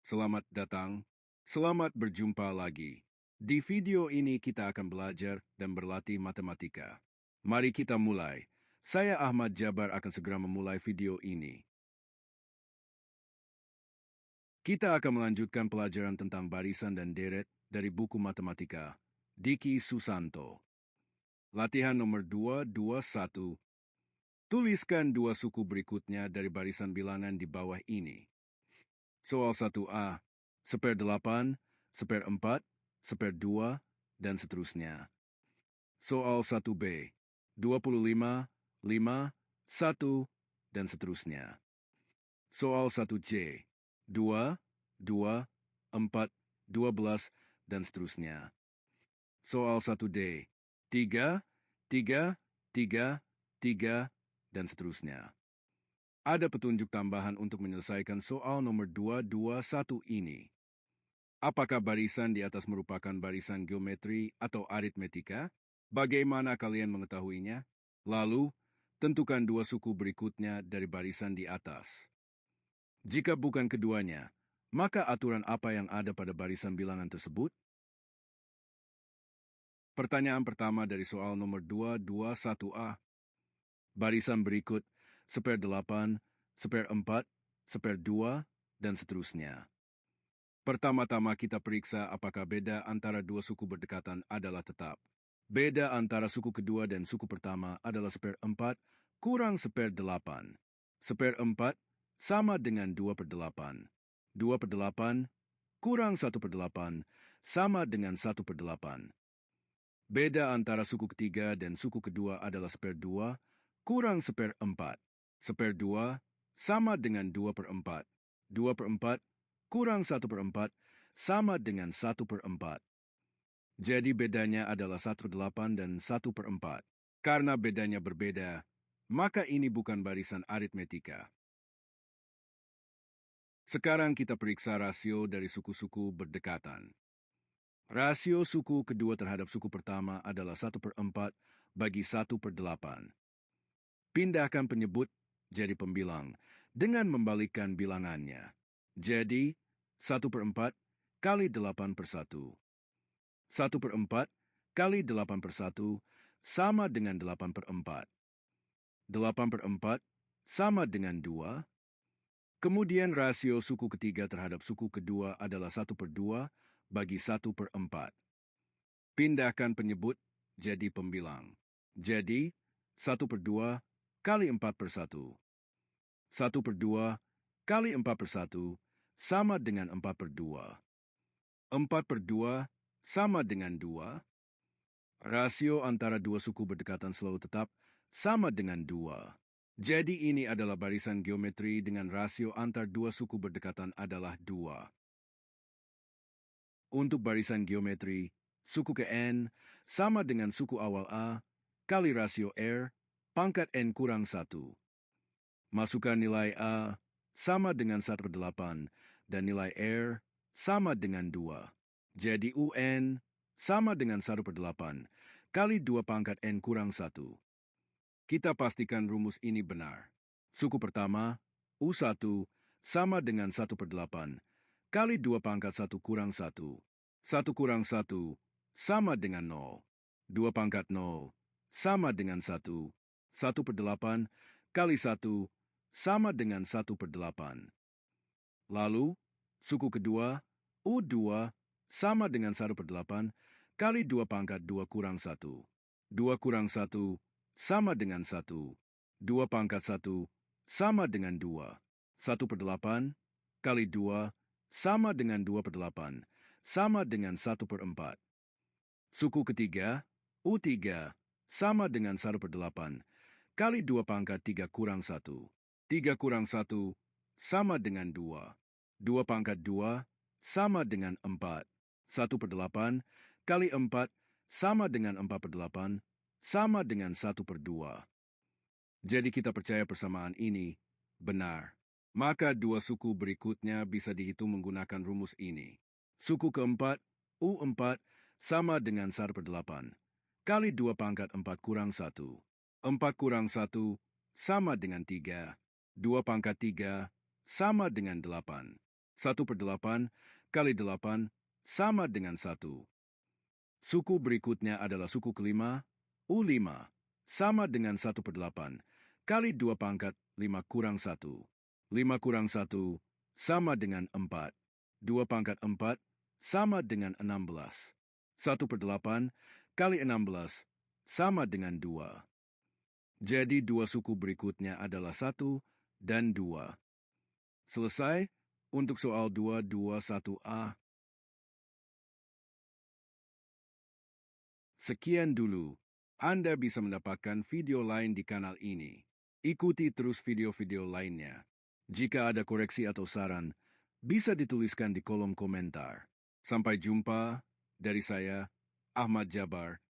Selamat datang. Selamat berjumpa lagi. Di video ini kita akan belajar dan berlatih matematika. Mari kita mulai. Saya Ahmad Jabar akan segera memulai video ini. Kita akan melanjutkan pelajaran tentang barisan dan deret dari buku matematika Diki Susanto. Latihan nomor 221. Tuliskan dua suku berikutnya dari barisan bilangan di bawah ini. Soal 1A, 1/8, 1/4, 1/2, dan seterusnya. Soal 1B, 25, 5, 1, dan seterusnya. Soal 1C, 2, 2, 4, 12, dan seterusnya. Soal 1D, 3, 3, 3, 3, dan seterusnya. Ada petunjuk tambahan untuk menyelesaikan soal nomor 221 ini. Apakah barisan di atas merupakan barisan geometri atau aritmetika? Bagaimana kalian mengetahuinya? Lalu, tentukan dua suku berikutnya dari barisan di atas. Jika bukan keduanya, maka aturan apa yang ada pada barisan bilangan tersebut? Pertanyaan pertama dari soal nomor 221A. Barisan berikut 1/8, 1/4, 1/2, dan seterusnya. Pertama-tama kita periksa apakah beda antara dua suku berdekatan adalah tetap. Beda antara suku kedua dan suku pertama adalah 1/4 kurang 1/8. 1/4 sama dengan 2/8. 2/8 kurang 1/8 sama dengan 1/8. Beda antara suku ketiga dan suku kedua adalah 1/2 kurang 1/4. 1/2 sama dengan 2/4. 2/4 kurang 1/4 sama dengan 1/4. Jadi bedanya adalah 1/8 dan 1/4. Karena bedanya berbeda, maka ini bukan barisan aritmetika. Sekarang kita periksa rasio dari suku-suku berdekatan. Rasio suku kedua terhadap suku pertama adalah 1/4 bagi 1/8. Pindahkan penyebut jadi pembilang dengan membalikkan bilangannya. Jadi, 1/4 kali 8/1. 1/4 kali 8/1 sama dengan 8/4. 8/4 sama dengan 2. Kemudian rasio suku ketiga terhadap suku kedua adalah 1/2 bagi 1/4. Pindahkan penyebut jadi pembilang. Jadi, 1/2 kali 4/1. 1/2 kali 4/1 sama dengan 4/2. 4/2 sama dengan 2. Rasio antara dua suku berdekatan selalu tetap sama dengan 2. Jadi ini adalah barisan geometri dengan rasio antar dua suku berdekatan adalah 2. Untuk barisan geometri, suku ke N sama dengan suku awal A kali rasio R pangkat N kurang 1. Masukkan nilai A sama dengan 1/8 dan nilai R sama dengan 2. Jadi UN sama dengan 1/8 kali 2 pangkat N kurang 1. Kita pastikan rumus ini benar. Suku pertama, U1 sama dengan 1/8 kali 2 pangkat 1 kurang 1. 1 kurang 1 sama dengan 0. 2 pangkat 0 sama dengan 1. 1/8 kali 1 sama dengan 1/8. Lalu, suku kedua, U2, sama dengan 1/8 kali 2 pangkat 2 kurang 1. 2 kurang 1 sama dengan 1. 2 pangkat 1 sama dengan 2. 1/8 kali 2 sama dengan 2/8, sama dengan 1/4. Suku ketiga, U3, sama dengan 1/8 kali 2 pangkat 3 kurang 1. 3 kurang 1 sama dengan 2. 2 pangkat 2 sama dengan 4. 1/8 kali 4 sama dengan 4/8 sama dengan 1/2. Jadi kita percaya persamaan ini benar. Maka dua suku berikutnya bisa dihitung menggunakan rumus ini. Suku keempat, U4, sama dengan 1/8 kali 2 pangkat 4 kurang 1. 4 kurang 1 sama dengan 3. 2 pangkat 3 sama dengan 8. 1/8 kali 8 sama dengan 1. Suku berikutnya adalah suku kelima, U5, sama dengan 1/8 kali 2 pangkat 5 kurang 1. 5 kurang 1 sama dengan 4. 2 pangkat 4 sama dengan 16. 1/8 kali 16 sama dengan 2. Jadi dua suku berikutnya adalah 1 dan 2. Selesai untuk soal 221A. Sekian dulu. Anda bisa mendapatkan video lain di kanal ini. Ikuti terus video-video lainnya. Jika ada koreksi atau saran, bisa dituliskan di kolom komentar. Sampai jumpa dari saya, Ahmad Jabar,